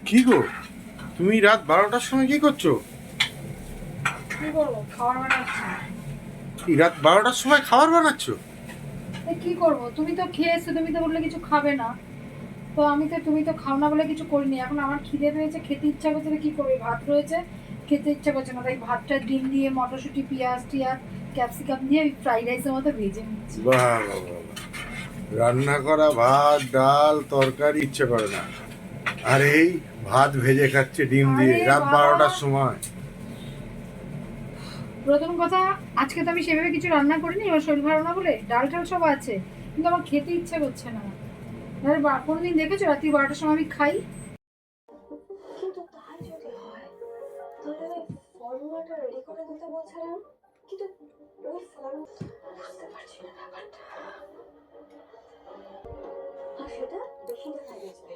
কি গো, তুমি রাত 12টার সময় কি করছো? কি করবো, খাবার বানাচ্ছি। এই রাত 12টার সময় খাবার বানাচ্ছো? কি করবো, তুমি তো খেয়েছো, তুমি তো বললে কিছু খাবে না। তো তুমি তো খাও না বলে কিছু করিনি। এখন আমার খিদে পেয়েছে, খেতে ইচ্ছা করছে, তো কি করবে, ভাত রয়েছে, খেতে ইচ্ছা করছে না, তাই ভাতটা ডিম দিয়ে মটরশুঁটি পেঁয়াজ টিয়াজ ক্যাপসিকাম দিয়ে ফ্রাইড রাইসের মতো ভেজে নিচ্ছি। বাহ বাহ বাহ বাহ। রান্না করা ভাত ডাল তরকারি ইচ্ছে করে না, আর এই ভাত ভেজে খাচ্ছে ডিম দিয়ে আরে রাত বাবা, 12টার সময়। প্রথম কথা, আজকে তো আমি সেভাবে কিছু রান্না করিনি, আমার শরীর ভালো না বলে ডাল টাল সব আছে, কিন্তু আমার খেতে ইচ্ছা করছে না। আরে কোনোদিন দেখেছো রাত্রি 12টার সময় আমি খাই? কিন্তু তাই যদি হয় তাহলে ওই ফর্মুলাটা রেডি করে দিতে বলছিলাম, কিন্তু ওই ফর্ম বুঝতে পারছি না ব্যাপারটা। আর সেটা বেশি টাকা বেচবে।